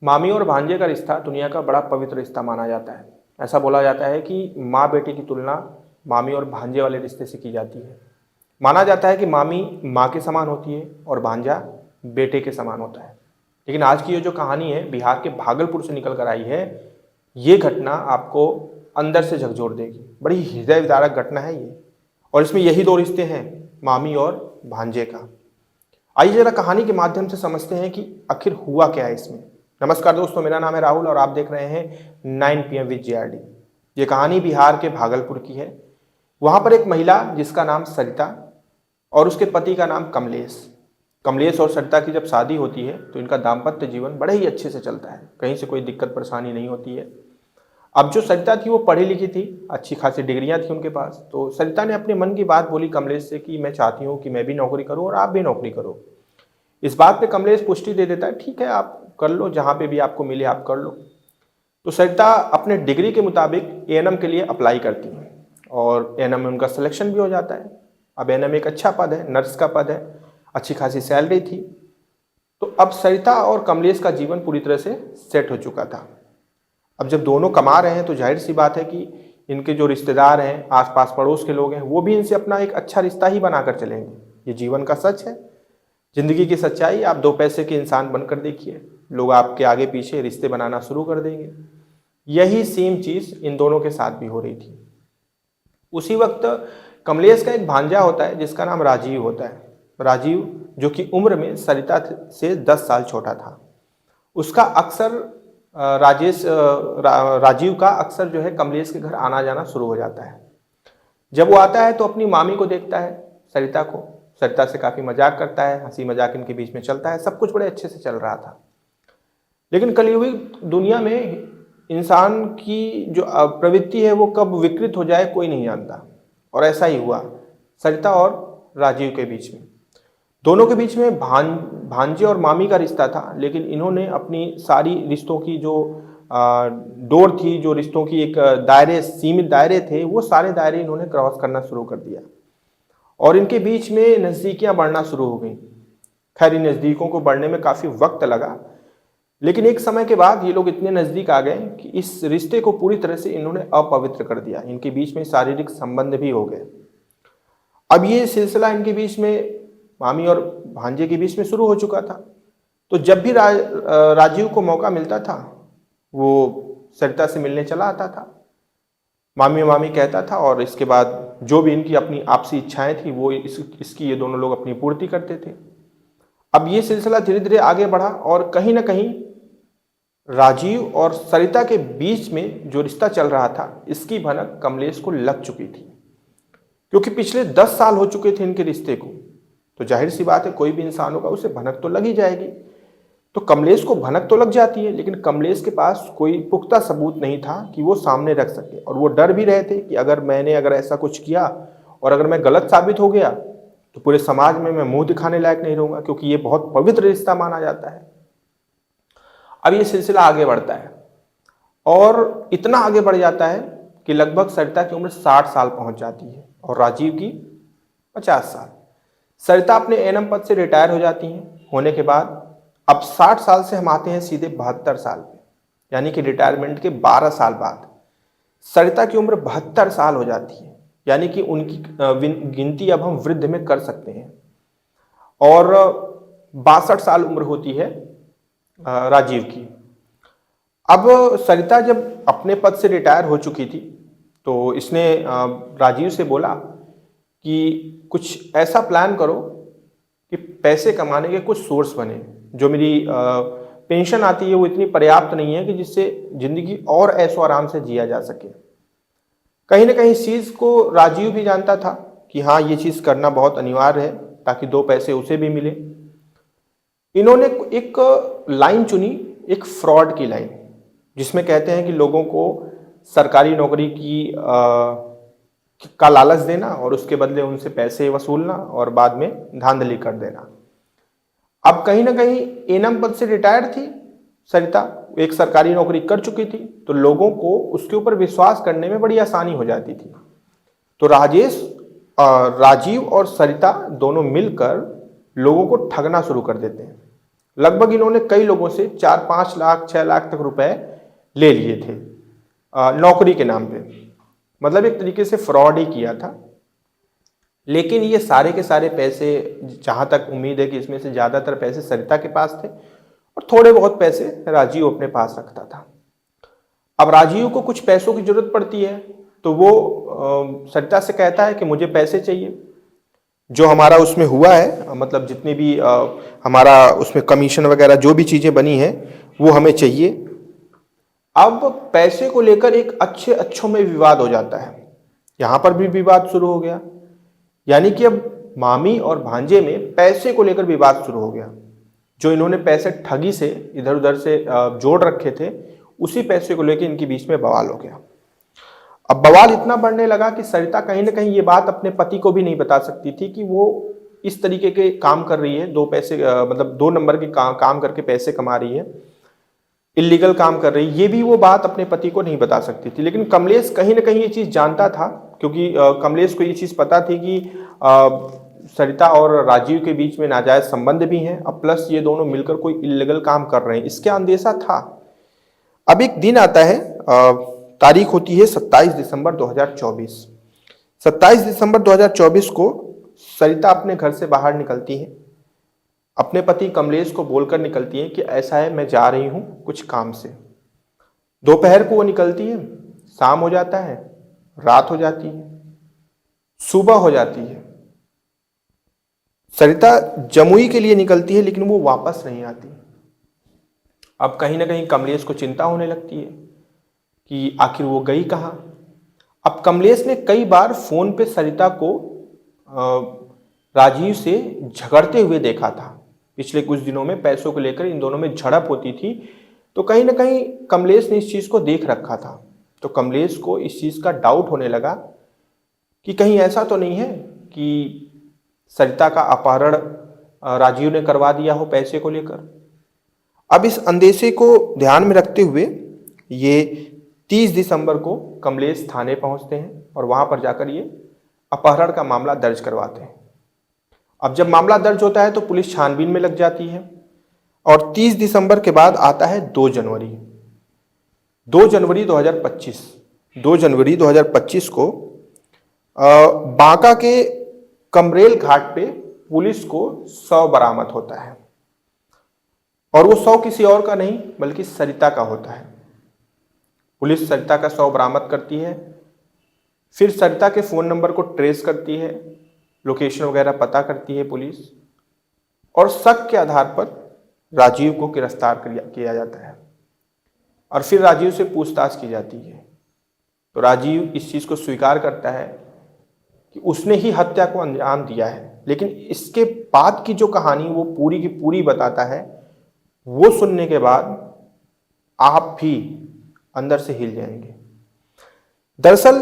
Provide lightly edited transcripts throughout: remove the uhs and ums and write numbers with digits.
मामी और भांजे का रिश्ता दुनिया का बड़ा पवित्र रिश्ता माना जाता है। ऐसा बोला जाता है कि माँ बेटे की तुलना मामी और भांजे वाले रिश्ते से की जाती है। माना जाता है कि मामी माँ के समान होती है और भांजा बेटे के समान होता है। लेकिन आज की ये जो कहानी है बिहार के भागलपुर से निकल कर आई है, ये घटना आपको अंदर से झकझोर देगी। बड़ी हृदय विदारक घटना है ये, और इसमें यही दो रिश्ते हैं, मामी और भांजे का। आइए जरा कहानी के माध्यम से समझते हैं कि आखिर हुआ क्या है इसमें। नमस्कार दोस्तों, मेरा नाम है राहुल और आप देख रहे हैं 9 PM विद JRD। ये कहानी बिहार के भागलपुर की है। वहां पर एक महिला जिसका नाम सरिता और उसके पति का नाम कमलेश और सरिता की जब शादी होती है तो इनका दाम्पत्य जीवन बड़े ही अच्छे से चलता है, कहीं से कोई दिक्कत परेशानी नहीं होती है। अब जो सरिता थी वो पढ़ी लिखी थी, अच्छी खासी डिग्रियां थी उनके पास। तो सरिता ने अपने मन की बात बोली कमलेश से कि मैं चाहती हूँ कि मैं भी नौकरी करूँ और आप भी नौकरी करो। इस बात पे कमलेश पुष्टि दे देता है, ठीक है आप कर लो, जहाँ पे भी आपको मिले आप कर लो। तो सरिता अपने डिग्री के मुताबिक A&M के लिए अप्लाई करती हैं और A&M में उनका सिलेक्शन भी हो जाता है। अब A&M एक अच्छा पद है, नर्स का पद है, अच्छी खासी सैलरी थी। तो अब सरिता और कमलेश का जीवन पूरी तरह से सेट हो चुका था। अब जब दोनों कमा रहे हैं तो जाहिर सी बात है कि इनके जो रिश्तेदार हैं, आसपास पड़ोस के लोग हैं, वो भी इनसे अपना एक अच्छा रिश्ता ही बनाकर चलेंगे। ये जीवन का सच है, जिंदगी की सच्चाई। आप दो पैसे के इंसान बनकर देखिए, लोग आपके आगे पीछे रिश्ते बनाना शुरू कर देंगे। यही सेम चीज इन दोनों के साथ भी हो रही थी। उसी वक्त कमलेश का एक भांजा होता है जिसका नाम राजीव होता है। राजीव जो कि उम्र में सरिता से 10 साल छोटा था। उसका अक्सर राजीव का अक्सर जो है कमलेश के घर आना जाना शुरू हो जाता है। जब वो आता है तो अपनी मामी को देखता है, सरिता से काफ़ी मजाक करता है, हंसी मजाक इनके बीच में चलता है, सब कुछ बड़े अच्छे से चल रहा था। लेकिन कलयुगी दुनिया में इंसान की जो प्रवृत्ति है वो कब विकृत हो जाए कोई नहीं जानता, और ऐसा ही हुआ सरिता और राजीव के बीच में। दोनों के बीच में भांजे और मामी का रिश्ता था, लेकिन इन्होंने अपनी सारी रिश्तों की जो डोर थी, जो रिश्तों की एक दायरे, सीमित दायरे थे, वो सारे दायरे इन्होंने क्रॉस करना शुरू कर दिया और इनके बीच में नज़दीकियां बढ़ना शुरू हो गई। खैर इन नज़दीकों को बढ़ने में काफ़ी वक्त लगा, लेकिन एक समय के बाद ये लोग इतने नज़दीक आ गए कि इस रिश्ते को पूरी तरह से इन्होंने अपवित्र कर दिया। इनके बीच में शारीरिक संबंध भी हो गए। अब ये सिलसिला इनके बीच में, मामी और भांजे के बीच में शुरू हो चुका था। तो जब भी राजीव को मौका मिलता था वो सरिता से मिलने चला आता था, मामी कहता था, और इसके बाद जो भी इनकी अपनी आपसी इच्छाएं थी वो इसकी ये दोनों लोग अपनी पूर्ति करते थे। अब ये सिलसिला धीरे धीरे आगे बढ़ा और कहीं ना कहीं राजीव और सरिता के बीच में जो रिश्ता चल रहा था इसकी भनक कमलेश को लग चुकी थी, क्योंकि पिछले 10 साल हो चुके थे इनके रिश्ते को। तो जाहिर सी बात है कोई भी इंसान होगा उसे भनक तो लग ही जाएगी। तो कमलेश को भनक तो लग जाती है, लेकिन कमलेश के पास कोई पुख्ता सबूत नहीं था कि वो सामने रख सके, और वो डर भी रहे थे कि अगर ऐसा कुछ किया और अगर मैं गलत साबित हो गया तो पूरे समाज में मैं मुंह दिखाने लायक नहीं रहूंगा, क्योंकि ये बहुत पवित्र रिश्ता माना जाता है। अब ये सिलसिला आगे बढ़ता है और इतना आगे बढ़ जाता है कि लगभग सरिता की उम्र 60 साल पहुंच जाती है और राजीव की 50 साल। सरिता अपने A&M पद से रिटायर हो जाती हैं। होने के बाद अब 60 साल से हम आते हैं सीधे 72 साल पे, यानी कि रिटायरमेंट के 12 साल बाद सरिता की उम्र 72 साल हो जाती है, यानी कि उनकी गिनती अब हम वृद्ध में कर सकते हैं। और 62 साल उम्र होती है राजीव की। अब सरिता जब अपने पद से रिटायर हो चुकी थी तो इसने राजीव से बोला कि कुछ ऐसा प्लान करो कि पैसे कमाने के कुछ सोर्स बने। जो मेरी पेंशन आती है वो इतनी पर्याप्त नहीं है कि जिससे जिंदगी और ऐशो आराम से जिया जा सके। कहीं ना कहीं इस चीज़ को राजीव भी जानता था कि हाँ ये चीज़ करना बहुत अनिवार्य है ताकि दो पैसे उसे भी मिले। इन्होंने एक लाइन चुनी, एक फ्रॉड की लाइन, जिसमें कहते हैं कि लोगों को सरकारी नौकरी का लालच देना और उसके बदले उनसे पैसे वसूलना और बाद में धांधली कर देना। अब कहीं ना कहीं A&M पद से रिटायर्ड थी सरिता, एक सरकारी नौकरी कर चुकी थी, तो लोगों को उसके ऊपर विश्वास करने में बड़ी आसानी हो जाती थी। तो राजीव और सरिता दोनों मिलकर लोगों को ठगना शुरू कर देते हैं। लगभग इन्होंने कई लोगों से 4-5 लाख 6 लाख तक रुपए ले लिए थे नौकरी के नाम पे। मतलब एक तरीके से फ्रॉड ही किया था। लेकिन ये सारे के सारे पैसे, जहां तक उम्मीद है कि इसमें से ज्यादातर पैसे सरिता के पास थे और थोड़े बहुत पैसे राजीव अपने पास रखता था। अब राजीव को कुछ पैसों की जरूरत पड़ती है तो वो सरिता से कहता है कि मुझे पैसे चाहिए, जो हमारा उसमें हुआ है, मतलब जितनी भी हमारा उसमें कमीशन वगैरह जो भी चीजें बनी है वो हमें चाहिए। अब पैसे को लेकर एक अच्छों में विवाद हो जाता है। यहां पर भी विवाद शुरू हो गया, यानी कि अब मामी और भांजे में पैसे को लेकर विवाद शुरू हो गया। जो इन्होंने पैसे ठगी से इधर उधर से जोड़ रखे थे, उसी पैसे को लेकर इनके बीच में बवाल हो गया। अब बवाल इतना बढ़ने लगा कि सरिता कहीं ना कहीं ये बात अपने पति को भी नहीं बता सकती थी कि वो इस तरीके के काम कर रही है, दो पैसे मतलब 2 नंबर के काम करके पैसे कमा रही है, इलीगल काम कर रही है। ये भी वो बात अपने पति को नहीं बता सकती थी। लेकिन कमलेश कहीं ना कहीं ये चीज जानता था, क्योंकि कमलेश को ये चीज पता थी कि सरिता और राजीव के बीच में नाजायज संबंध भी हैं, अब प्लस ये दोनों मिलकर कोई इलीगल काम कर रहे हैं, इसका अंदेशा था। अब एक दिन आता है, तारीख होती है 27 दिसंबर 2024। 27 दिसंबर 2024 को सरिता अपने घर से बाहर निकलती है, अपने पति कमलेश को बोलकर निकलती है कि ऐसा है, मैं जा रही हूं कुछ काम से। दोपहर को वो निकलती है, शाम हो जाता है, रात हो जाती है, सुबह हो जाती है। सरिता जमुई के लिए निकलती है लेकिन वो वापस नहीं आती। अब कहीं ना कहीं कमलेश को चिंता होने लगती है कि आखिर वो गई कहाँ। अब कमलेश ने कई बार फोन पे सरिता को राजीव से झगड़ते हुए देखा था। पिछले कुछ दिनों में पैसों को लेकर इन दोनों में झड़प होती थी, तो कहीं ना कहीं कमलेश ने इस चीज को देख रखा था। तो कमलेश को इस चीज का डाउट होने लगा कि कहीं ऐसा तो नहीं है कि सरिता का अपहरण राजीव ने करवा दिया हो पैसे को लेकर। अब इस अंदेशे को ध्यान में रखते हुए ये 30 दिसंबर को कमलेश थाने पहुंचते हैं और वहां पर जाकर ये अपहरण का मामला दर्ज करवाते हैं। अब जब मामला दर्ज होता है तो पुलिस छानबीन में लग जाती है और 30 दिसंबर के बाद आता है 2 जनवरी 2025। 2 जनवरी 2025 को बांका के कमरेल घाट पे पुलिस को शव बरामद होता है और वो शव किसी और का नहीं बल्कि सरिता का होता है। पुलिस सरिता का शव बरामद करती है, फिर सरिता के फोन नंबर को ट्रेस करती है, लोकेशन वगैरह पता करती है पुलिस, और शक के आधार पर राजीव को गिरफ्तार किया जाता है और फिर राजीव से पूछताछ की जाती है। तो राजीव इस चीज को स्वीकार करता है कि उसने ही हत्या को अंजाम दिया है, लेकिन इसके बाद की जो कहानी वो पूरी की पूरी बताता है, वो सुनने के बाद आप भी अंदर से हिल जाएंगे। दरअसल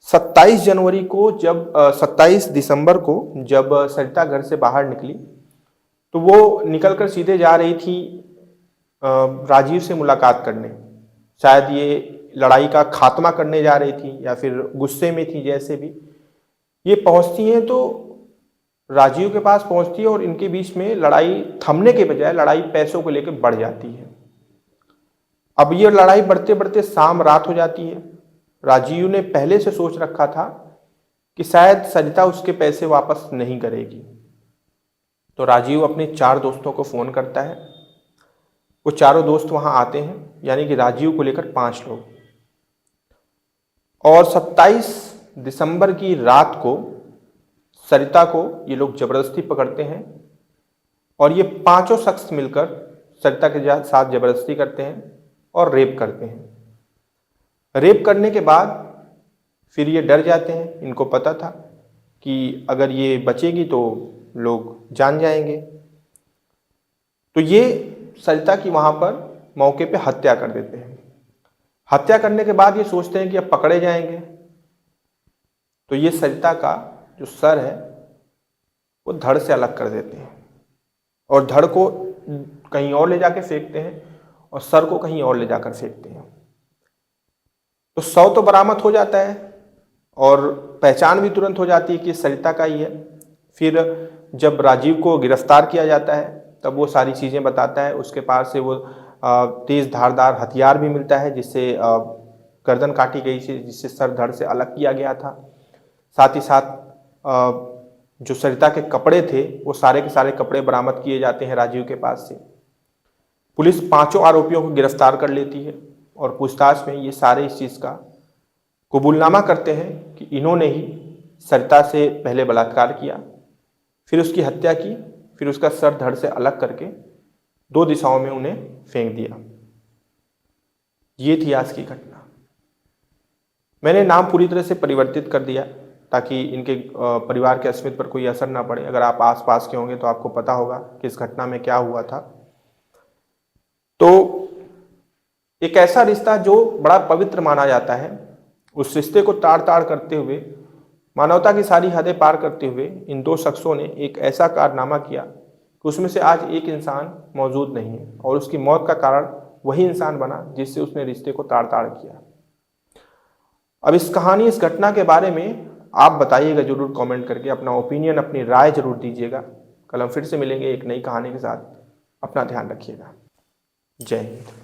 27 दिसंबर को जब सरिता घर से बाहर निकली तो वो निकलकर सीधे जा रही थी राजीव से मुलाकात करने। शायद ये लड़ाई का खात्मा करने जा रही थी या फिर गुस्से में थी, जैसे भी ये पहुंचती हैं तो राजीव के पास पहुंचती है और इनके बीच में लड़ाई थमने के बजाय लड़ाई पैसों को लेकर बढ़ जाती है। अब ये लड़ाई बढ़ते बढ़ते शाम रात हो जाती है। राजीव ने पहले से सोच रखा था कि शायद सरिता उसके पैसे वापस नहीं करेगी, तो राजीव अपने 4 दोस्तों को फोन करता है। वो चारों दोस्त वहां आते हैं, यानी कि राजीव को लेकर 5 लोग, और 27 दिसंबर की रात को सरिता को ये लोग जबरदस्ती पकड़ते हैं और ये 5 शख्स मिलकर सरिता के साथ जबरदस्ती करते हैं और रेप करते हैं। रेप करने के बाद फिर ये डर जाते हैं, इनको पता था कि अगर ये बचेगी तो लोग जान जाएंगे, तो ये सरिता की वहां पर मौके पे हत्या कर देते हैं। हत्या करने के बाद ये सोचते हैं कि अब पकड़े जाएंगे, तो ये सरिता का जो सर है वो धड़ से अलग कर देते हैं और धड़ को कहीं और ले जाके फेंकते हैं और सर को कहीं और ले जाकर फेंकते हैं। तो शव तो बरामद हो जाता है और पहचान भी तुरंत हो जाती है कि सरिता का ही है। फिर जब राजीव को गिरफ्तार किया जाता है तब वो सारी चीज़ें बताता है। उसके पास से वो तेज़ धारदार हथियार भी मिलता है जिससे गर्दन काटी गई थी, जिससे सर धड़ से अलग किया गया था। साथ ही साथ जो सरिता के कपड़े थे वो सारे के सारे कपड़े बरामद किए जाते हैं राजीव के पास से। पुलिस 5 आरोपियों को गिरफ्तार कर लेती है और पूछताछ में ये सारे इस चीज़ का कबूलनामा करते हैं कि इन्होंने ही सरिता से पहले बलात्कार किया, फिर उसकी हत्या की, फिर उसका सर धड़ से अलग करके 2 दिशाओं में उन्हें फेंक दिया। ये थी आज की घटना। मैंने नाम पूरी तरह से परिवर्तित कर दिया ताकि इनके परिवार के अस्मिता पर कोई असर ना पड़े। अगर आप आसपास के होंगे तो आपको पता होगा कि इस घटना में क्या हुआ था। तो एक ऐसा रिश्ता जो बड़ा पवित्र माना जाता है, उस रिश्ते को ताड़-ताड़ करते हुए, मानवता की सारी हदें पार करते हुए इन 2 शख्सों ने एक ऐसा कारनामा किया कि उसमें से आज एक इंसान मौजूद नहीं है और उसकी मौत का कारण वही इंसान बना जिससे उसने रिश्ते को ताड़-ताड़ किया। अब इस कहानी, इस घटना के बारे में आप बताइएगा जरूर कमेंट करके, अपना ओपिनियन, अपनी राय जरूर दीजिएगा। कल हम फिर से मिलेंगे एक नई कहानी के साथ। अपना ध्यान रखिएगा। जय हिंद।